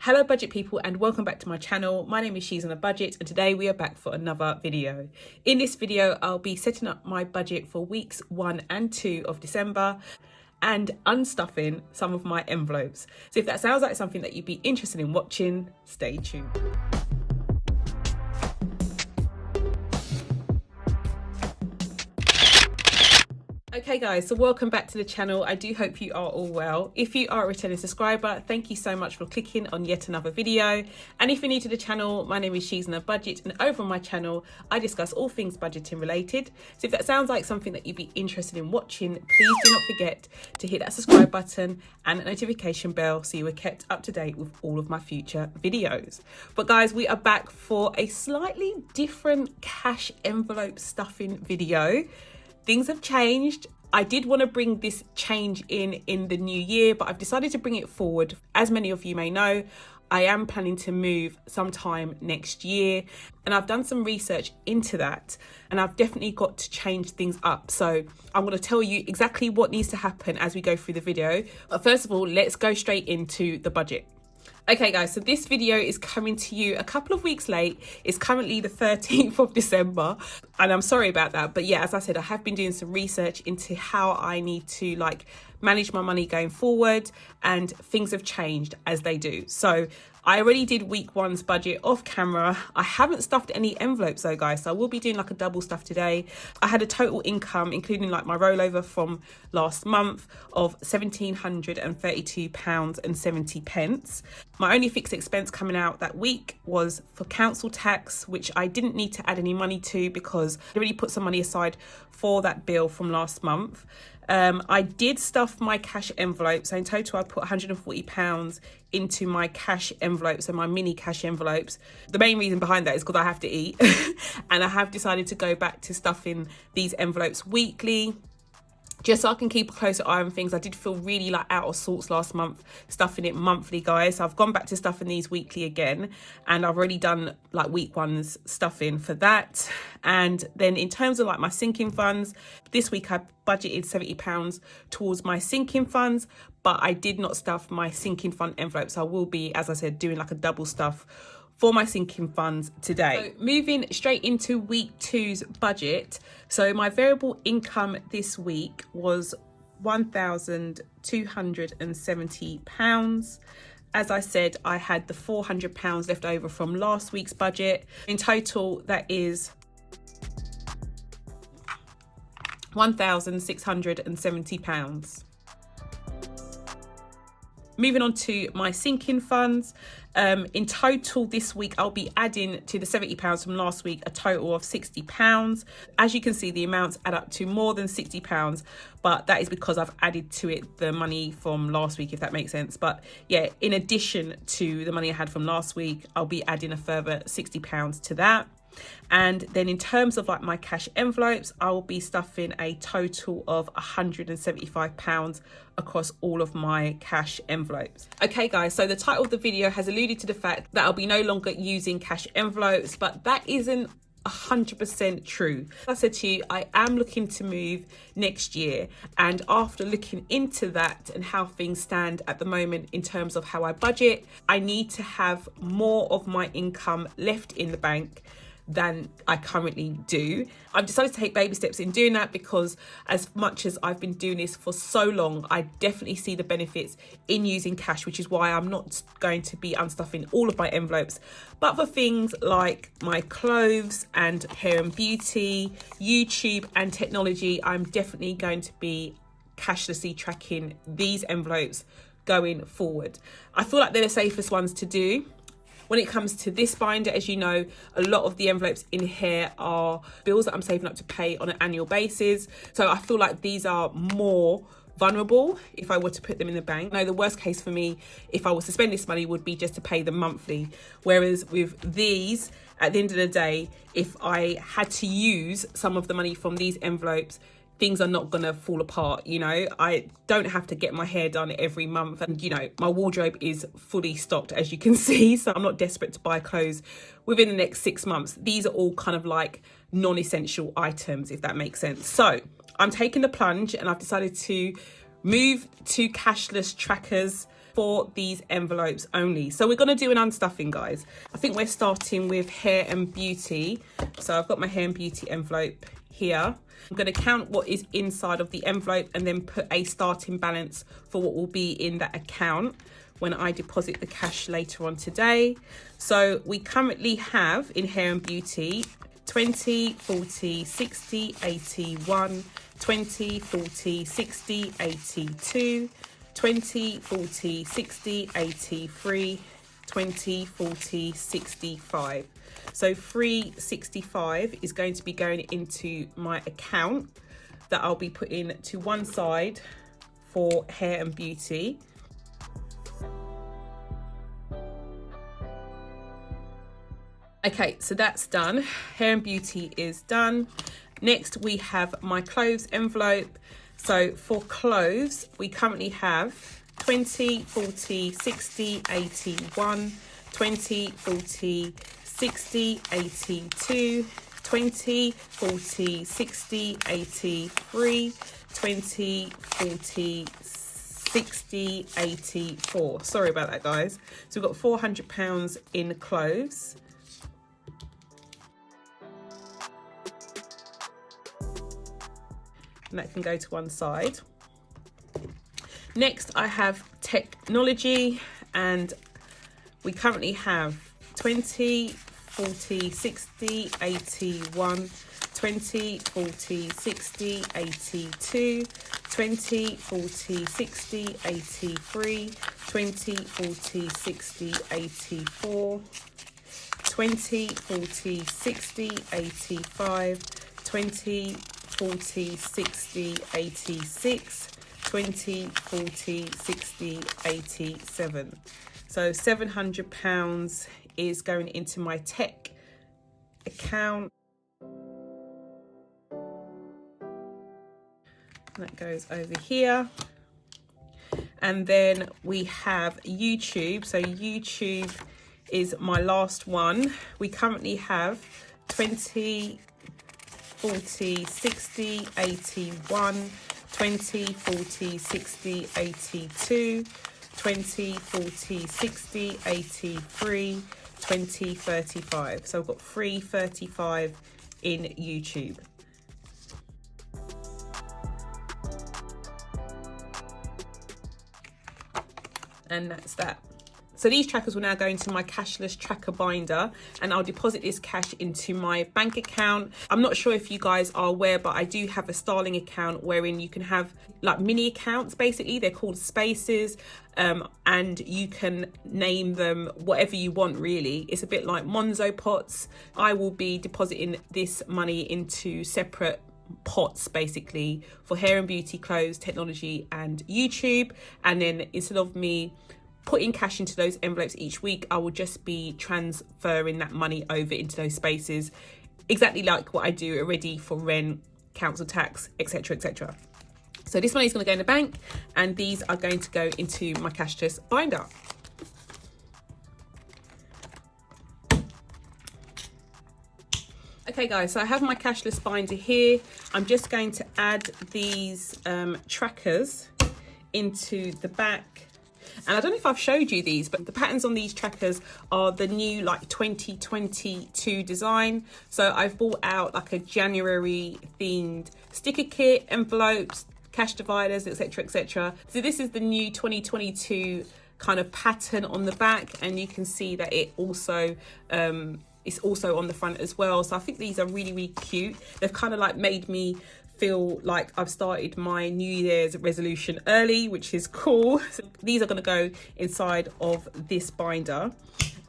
Hello budget people and welcome back to my channel. My name is She's on a Budget and today we are back for another video. In this video I'll be setting up my budget for weeks 1 and 2 of December and unstuffing some of my envelopes. So if that sounds like something that you'd be interested in watching, stay tuned. Okay guys, so welcome back to the channel. I do hope you are all well. If you are a returning subscriber, thank you so much for clicking on yet another video. And if you're new to the channel, my name is She's on a Budget and over on my channel, I discuss all things budgeting related. So if that sounds like something that you'd be interested in watching, please do not forget to hit that subscribe button and that notification bell so you are kept up to date with all of my future videos. But guys, we are back for a slightly different cash envelope stuffing video. Things have changed. I did want to bring this change in the new year, but I've decided to bring it forward. As many of you may know, I am planning to move sometime next year, and I've done some research into that, and I've definitely got to change things up. So I'm going to tell you exactly what needs to happen as we go through the video. But first of all, let's go straight into the budget. Okay guys, so this video is coming to you a couple of weeks late. It's currently the 13th of December and I'm sorry about that. But yeah, as I said, I have been doing some research into how I need to manage my money going forward, and things have changed as they do. So I already did week 1's budget off camera. I haven't stuffed any envelopes though guys, so I will be doing a double stuff today. I had a total income, including my rollover from last month, of £1,732.70. My only fixed expense coming out that week was for council tax, which I didn't need to add any money to because I already put some money aside for that bill from last month. I did stuff my cash envelope, so in total I put £140 into my cash envelopes and my mini cash envelopes. The main reason behind that is because I have to eat and I have decided to go back to stuffing these envelopes weekly, just so I can keep a closer eye on things. I did feel really out of sorts last month stuffing it monthly, guys. So I've gone back to stuffing these weekly again, and I've already done week 1's stuffing for that. And then in terms of my sinking funds, this week I budgeted £70 towards my sinking funds, but I did not stuff my sinking fund envelopes. I will be, as I said, doing a double stuff for my sinking funds today. So moving straight into week 2's budget. So my variable income this week was £1,270. As I said, I had the £400 left over from last week's budget. In total, that is £1,670. Moving on to my sinking funds. In total this week, I'll be adding to the £70 from last week a total of £60. As you can see, the amounts add up to more than £60, but that is because I've added to it the money from last week, if that makes sense. But yeah, in addition to the money I had from last week, I'll be adding a further £60 to that. And then in terms of my cash envelopes, I will be stuffing a total of £175 across all of my cash envelopes. Okay guys, so the title of the video has alluded to the fact that I'll be no longer using cash envelopes, but that isn't 100% true. As I said to you, I am looking to move next year, and after looking into that and how things stand at the moment in terms of how I budget, I need to have more of my income left in the bank than I currently do. I've decided to take baby steps in doing that because as much as I've been doing this for so long, I definitely see the benefits in using cash, which is why I'm not going to be unstuffing all of my envelopes. But for things like my clothes and hair and beauty, YouTube and technology, I'm definitely going to be cashlessly tracking these envelopes going forward. I feel like they're the safest ones to do. When it comes to this binder, as you know, a lot of the envelopes in here are bills that I'm saving up to pay on an annual basis. So I feel like these are more vulnerable if I were to put them in the bank. No, the worst case for me, if I was to spend this money, would be just to pay them monthly. Whereas with these, at the end of the day, if I had to use some of the money from these envelopes, things are not gonna fall apart. I don't have to get my hair done every month, and my wardrobe is fully stocked, as you can see, so I'm not desperate to buy clothes within the next 6 months. These are all kind of non-essential items, if that makes sense. So I'm taking the plunge and I've decided to move to cashless trackers for these envelopes only. So we're going to do an unstuffing, guys. I think we're starting with hair and beauty. So I've got my hair and beauty envelope here. I'm going to count what is inside of the envelope and then put a starting balance for what will be in that account when I deposit the cash later on today. So we currently have in hair and beauty 20, 40, 60, 81, 20, 40, 60, 82, 20, 40, 60, 83, 20, 40, 65. So 365 is going to be going into my account that I'll be putting to one side for hair and beauty. Okay, so that's done. Hair and beauty is done. Next, we have my clothes envelope. So for clothes, we currently have 20, 40, 60, 81, 20, 40, 60, 82, 20, 40, 60, 83, 20, 40, 60, 84. Sorry about that, guys. So we've got £400 in clothes. And that can go to one side. Next, I have technology, and we currently have 20, 40, 60, 81, 20, 40, 60, 82, 20, 40, 60, 83, 20, 40, 60, 84, 20, 40, 60, 85, 20, 40, 60, 86, 20, 40, 60, 87. So £700 is going into my tech account. That goes over here. And then we have YouTube. So YouTube is my last one. We currently have 20, 40, 60, 81, 20, 40, 60, 82, 20, 40, 60, 83, 20, 35. So I've got 335 in YouTube. And that's that. So these trackers will now go into my cashless tracker binder, and I'll deposit this cash into my bank account. I'm not sure if you guys are aware, but I do have a Starling account wherein you can have like mini accounts, basically. They're called spaces, and you can name them whatever you want, really. It's a bit like Monzo pots. I will be depositing this money into separate pots, basically, for hair and beauty, clothes, technology and YouTube. And then instead of me putting cash into those envelopes each week, I will just be transferring that money over into those spaces, exactly like what I do already for rent, council tax, etc, etc. So this money is going to go in the bank, and these are going to go into my cashless binder. Okay guys, so I have my cashless binder here. I'm just going to add these trackers into the back. And I don't know if I've showed you these, but the patterns on these trackers are the new like 2022 design. So I've bought out like a January themed sticker kit, envelopes, cash dividers, etc, etc. So this is the new 2022 kind of pattern on the back, and you can see that it also it's also on the front as well. So I think these are really, really cute. They've kind of like made me feel like I've started my New Year's resolution early, which is cool. So these are going to go inside of this binder,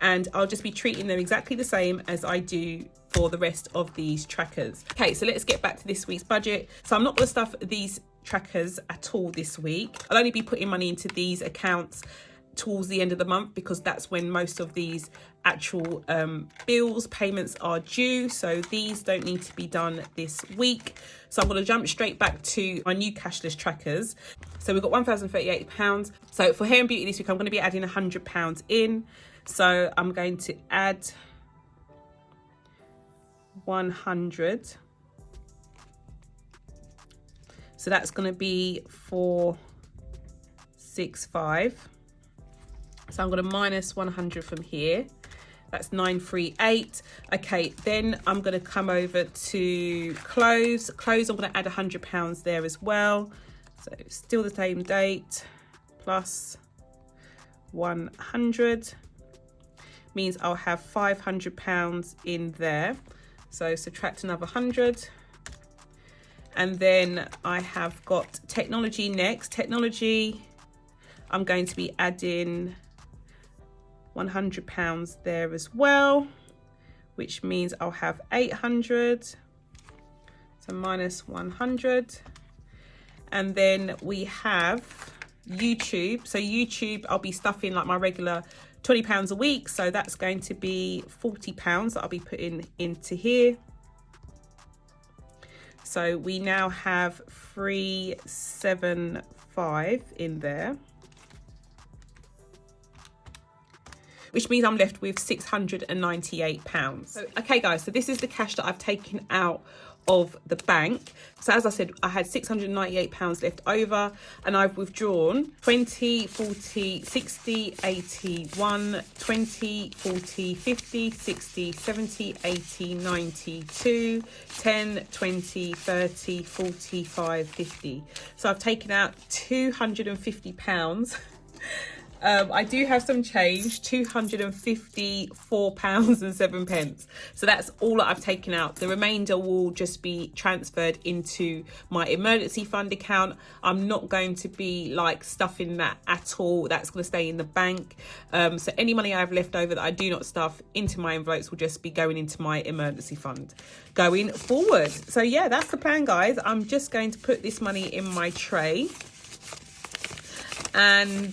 and I'll just be treating them exactly the same as I do for the rest of these trackers. Okay, so let's get back to this week's budget. So I'm not going to stuff these trackers at all this week. I'll only be putting money into these accounts towards the end of the month, because that's when most of these actual bills payments are due. So these don't need to be done this week. So I'm going to jump straight back to my new cashless trackers. So we've got £1,038. So for hair and beauty this week, I'm going to be adding £100 in. So I'm going to add 100. So that's going to be 465. So I'm going to minus 100 from here. That's 938. Okay, then I'm going to come over to clothes. Clothes, I'm going to add £100 there as well. So still the same date, plus 100 means I'll have £500 in there. So subtract another 100. And then I have got technology next. Technology, I'm going to be adding £100 there as well, which means I'll have 800. So minus 100. And then we have YouTube. So YouTube, I'll be stuffing like my regular £20 a week. So that's going to be £40 that I'll be putting into here. So we now have 375 in there, which means I'm left with £698. So, okay guys, so this is the cash that I've taken out of the bank. So as I said, I had £698 left over, and I've withdrawn 20, 40, 60, 80, 1, 20, 40, 50, 60, 70, 80, 90, 2, 10, 20, 30, 45, 50. So I've taken out £250. I do have some change, £254.07. So that's all that I've taken out. The remainder will just be transferred into my emergency fund account. I'm not going to be like stuffing that at all. That's going to stay in the bank. So any money I have left over that I do not stuff into my envelopes will just be going into my emergency fund going forward. So yeah, that's the plan, guys. I'm just going to put this money in my tray. And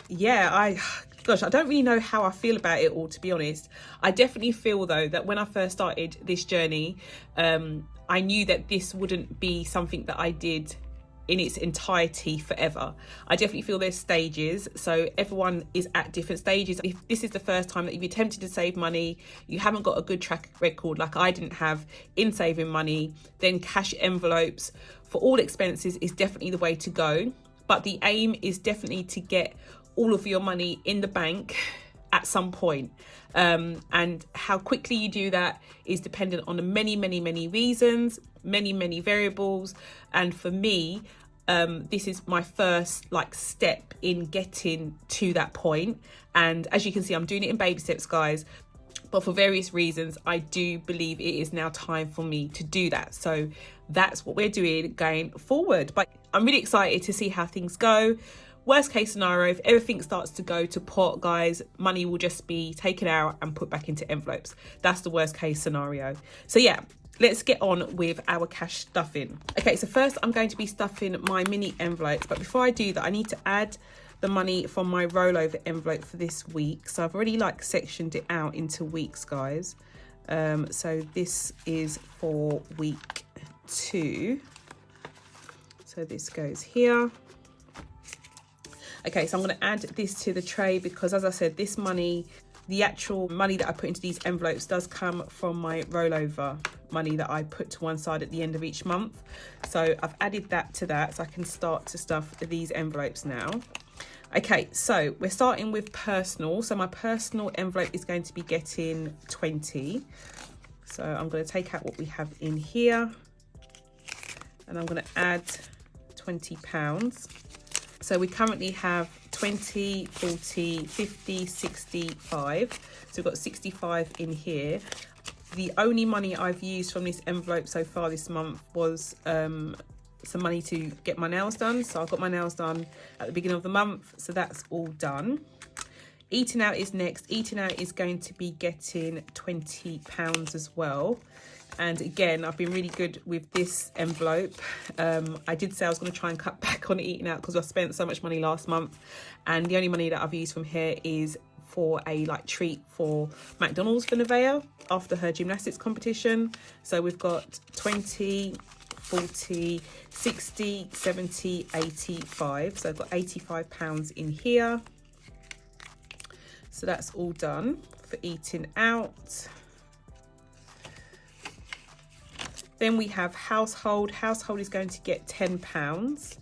yeah, gosh, I don't really know how I feel about it all, to be honest. I definitely feel though that when I first started this journey, I knew that this wouldn't be something that I did in its entirety forever. I definitely feel there's stages, so everyone is at different stages. If this is the first time that you've attempted to save money, you haven't got a good track record like I didn't have in saving money, then cash envelopes for all expenses is definitely the way to go. But the aim is definitely to get all of your money in the bank at some point. And how quickly you do that is dependent on the many reasons, many variables. And for me, this is my first like step in getting to that point. And as you can see, I'm doing it in baby steps, guys. But for various reasons, I do believe it is now time for me to do that. So that's what we're doing going forward. But I'm really excited to see how things go. Worst case scenario, if everything starts to go to pot, guys, money will just be taken out and put back into envelopes. That's the worst case scenario. So yeah, let's get on with our cash stuffing. Okay, so first I'm going to be stuffing my mini envelopes. But before I do that, I need to add the money from my rollover envelope for this week. So I've already like sectioned it out into weeks, guys. So this is for week 2. So this goes here. Okay, so I'm going to add this to the tray because, as I said, this money, the actual money that I put into these envelopes does come from my rollover money that I put to one side at the end of each month. So I've added that to that, so I can start to stuff these envelopes now. Okay, so we're starting with personal. So my personal envelope is going to be getting 20. So I'm going to take out what we have in here and I'm going to add £20. So we currently have 20, 40, 50, 65. So we've got 65 in here. The only money I've used from this envelope so far this month was some money to get my nails done. So I've got my nails done at the beginning of the month. So that's all done. Eating out is next. Eating out is going to be getting £20 as well. And again, I've been really good with this envelope. I did say I was going to try and cut back on eating out because I spent so much money last month. And the only money that I've used from here is for a like treat for McDonald's for Nevaeh after her gymnastics competition. So we've got 20, 40, 60, 70, 85. So I've got £85 in here. So that's all done for eating out. Then we have household. Household is going to get £10.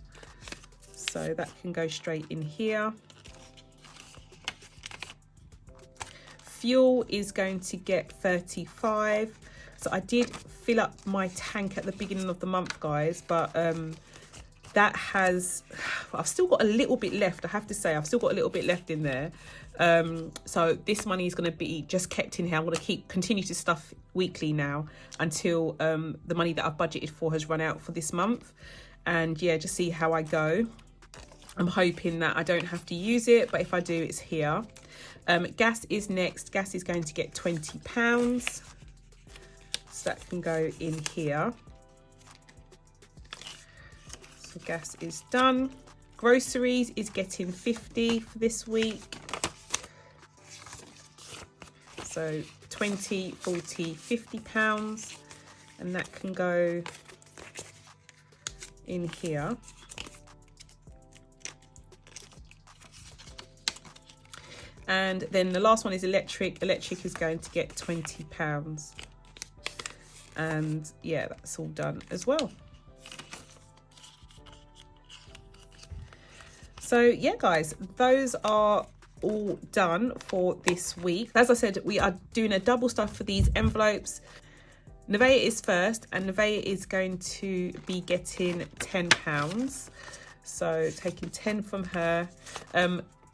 So that can go straight in here. Fuel is going to get 35. So I did fill up my tank at the beginning of the month, guys, but that has, I've still got a little bit left. I have to say, I've still got a little bit left in there. So this money is going to be just kept in here. I'm going to continue to stuff weekly now until the money that I've budgeted for has run out for this month. And yeah, just see how I go. I'm hoping that I don't have to use it, but if I do, it's here. Gas is next. Gas is going to get £20. So that can go in here. So gas is done. Groceries is getting 50 for this week. So 20, 40, £50. And that can go in here. And then the last one is electric. Electric is going to get £20. And yeah, that's all done as well. So yeah, guys, those are all done for this week. As I said, we are doing a double stuff for these envelopes. Nevaeh is first, and Nevaeh is going to be getting £10. So taking 10 from her.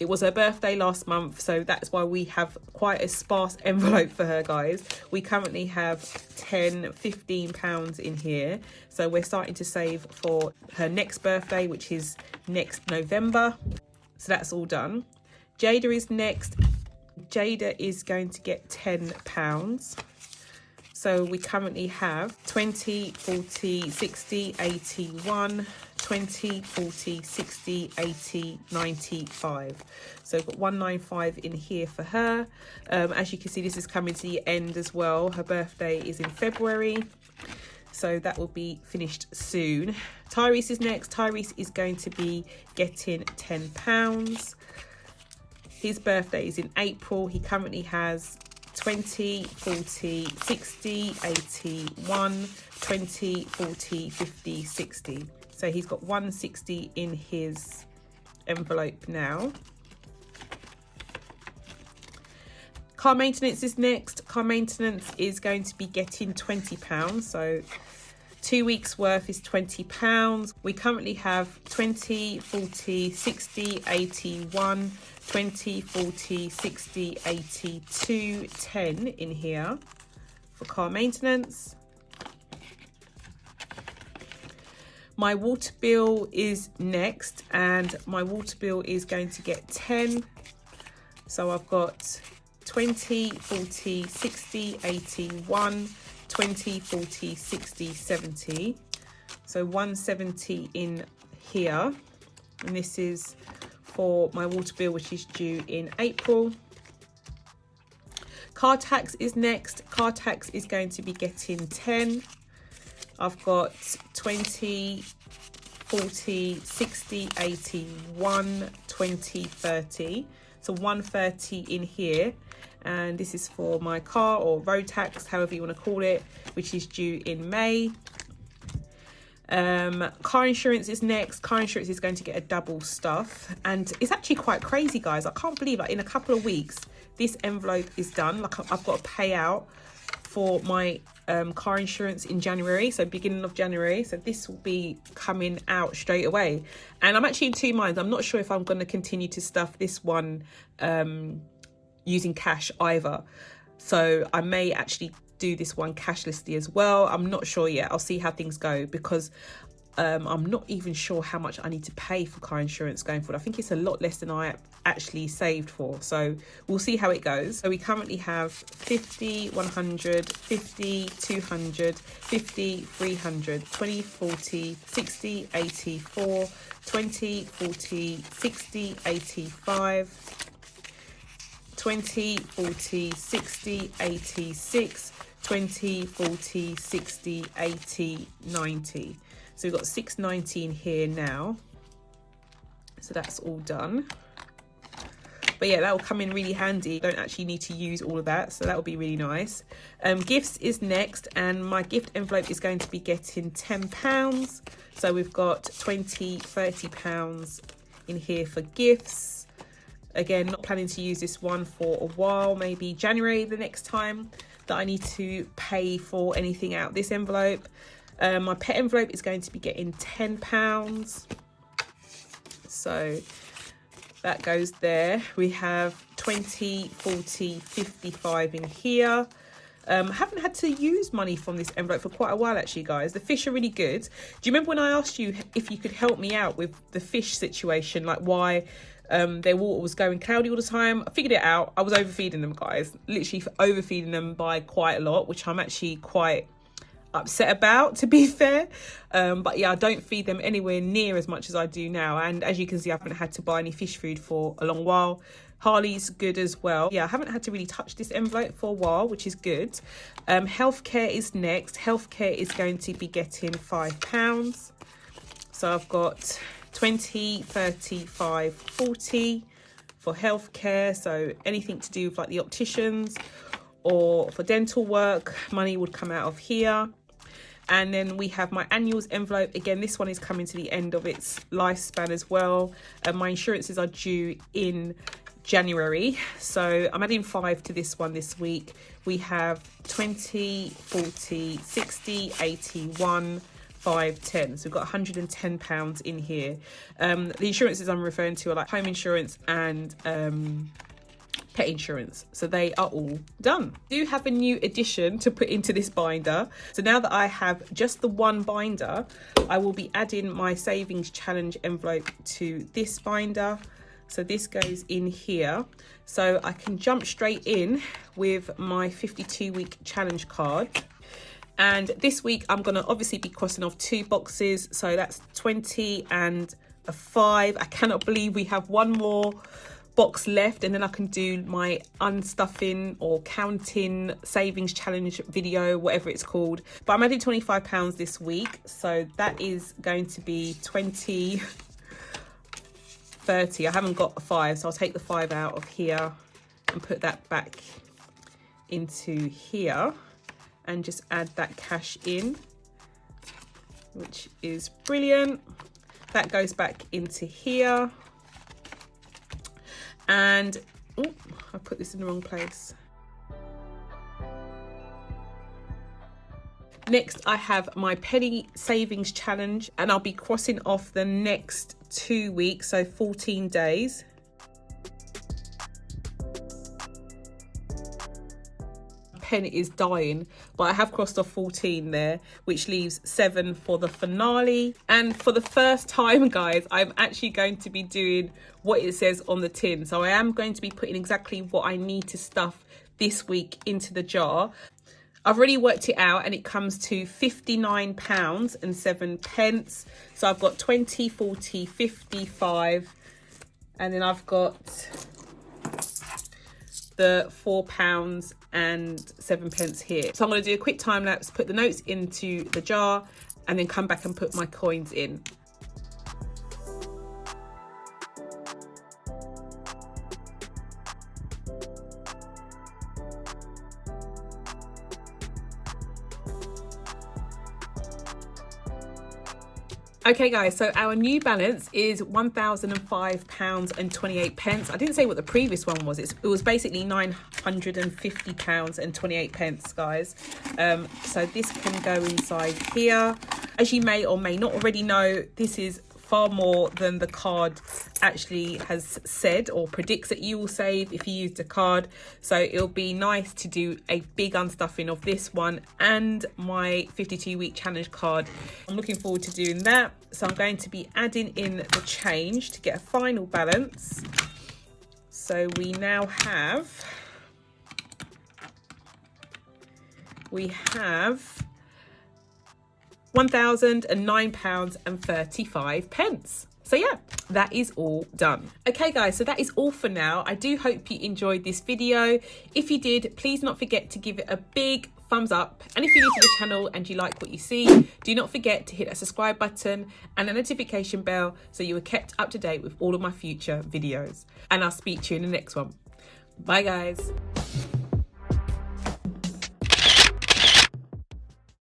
It was her birthday last month, so that's why we have quite a sparse envelope for her, guys. We currently have £10, £15 in here. So we're starting to save for her next birthday, which is next November. So that's all done. Jada is next. Jada is going to get £10. So we currently have 20, 40, 60, 80, 1, 20, 40, 60, 80, 95. So we've got 195 in here for her. As you can see, this is coming to the end as well. Her birthday is in February. So that will be finished soon. Tyrese is next. Tyrese is going to be getting £10. His birthday is in April. He currently has 20, 40, 60, 80, 1, 20, 40, 50, 60. So he's got 160 in his envelope now. Car maintenance is next. Car maintenance is going to be getting £20. So 2 weeks worth is £20. We currently have 20, 40, 60, 80, 1, 20, 40, 60, 80, 2, 10 in here for car maintenance. My water bill is next, and my water bill is going to get 10. So I've got 20, 40, 60, 80, 1, 20, 40, 60, 70. So 170 in here. And this is for my water bill, which is due in April. Car tax is next. Car tax is going to be getting 10. I've got 20, 40, 60, 80, 1, 20, 30. So 130 in here. And this is for my car or road tax, however you want to call it, which is due in May. Car insurance is next. Car insurance is going to get a double stuff, and it's actually quite crazy, guys. I can't believe that in a couple of weeks this envelope is done. Like, I've got to pay out for my car insurance in January, so beginning of January. So this will be coming out straight away, and I'm actually in two minds. I'm not sure if I'm going to continue to stuff this one using cash either. So I may actually do this one cashlessly as well. I'm not sure yet. I'll see how things go, because I'm not even sure how much I need to pay for car insurance going forward. I think it's a lot less than I actually saved for. So we'll see how it goes. So we currently have 50, 100, 50, 200, 50, 300, 20, 40, 60, 84, 20, 40, 60, 85, 20, 40, 60, 86, 20, 40, 60, 80, 90. So we've got 690 in here now. So that's all done. But yeah, that will come in really handy. Don't actually need to use all of that, so that will be really nice. Gifts is next, and my gift envelope is going to be getting £10. So we've got 20, £30 in here for gifts. Again, not planning to use this one for a while, maybe January the next time that I need to pay for anything out this envelope. My pet envelope is going to be getting £10. So that goes there. We have 20, 40, 55 in here. I haven't had to use money from this envelope for quite a while actually, guys. The fish are really good. Do you remember when I asked you if you could help me out with the fish situation, like why their water was going cloudy all the time? I figured it out. I was overfeeding them, guys. Literally overfeeding them by quite a lot, which I'm actually quite upset about, to be fair. But yeah, I don't feed them anywhere near as much as I do now. And as you can see, I haven't had to buy any fish food for a long while. Harley's good as well. Yeah, I haven't had to really touch this envelope for a while, which is good. Healthcare is next. Healthcare is going to be getting £5. So I've got 20, 35, 40 for healthcare. So anything to do with like the opticians or for dental work, money would come out of here. And then we have my annuals envelope. Again, this one is coming to the end of its lifespan as well. My insurances are due in January, so I'm adding 5 to this one this week. We have 20, 40, 60, 81, 5, 10. So we've got £110 in here. The insurances I'm referring to are like home insurance and pet insurance, so they are all done. I do have a new addition to put into this binder. So now that I have just the one binder, I will be adding my savings challenge envelope to this binder. So this goes in here, so I can jump straight in with my 52-week challenge card. And this week I'm going to obviously be crossing off 2 boxes, so that's 20 and a 5. I cannot believe we have one more box left, and then I can do my unstuffing or counting savings challenge video, whatever it's called. But I'm adding £25 this week, so that is going to be 20, 30. I haven't got a 5, so I'll take the 5 out of here and put that back into here and just add that cash in, which is brilliant. That goes back into here. And oh, I put this in the wrong place. Next, I have my penny savings challenge, and I'll be crossing off the next 2 weeks, so 14 days. Pen is dying, but I have crossed off 14 there, which leaves 7 for the finale. And for the first time, guys, I'm actually going to be doing what it says on the tin. So I am going to be putting exactly what I need to stuff this week into the jar. I've already worked it out and it comes to £59 and 7 pence. So I've got 20, 40, 55, and then I've got the £4 and 7 pence here. So I'm going to do a quick time lapse, put the notes into the jar, and then come back and put my coins in. Okay guys, so our new balance is £1,005 and 28 pence. I didn't say what the previous one was. It was basically £950 and 28 pence, guys. So this can go inside here. As you may or may not already know, this is far more than the card actually has said or predicts that you will save if you use the card. So it'll be nice to do a big unstuffing of this one and my 52-week challenge card. I'm looking forward to doing that. So I'm going to be adding in the change to get a final balance. So we now have £1,009 and 35 pence. So yeah, that is all done. Okay guys, so that is all for now. I do hope you enjoyed this video. If you did, please not forget to give it a big thumbs up. And if you're new to the channel and you like what you see, do not forget to hit that subscribe button and the notification bell so you are kept up to date with all of my future videos. And I'll speak to you in the next one. Bye guys.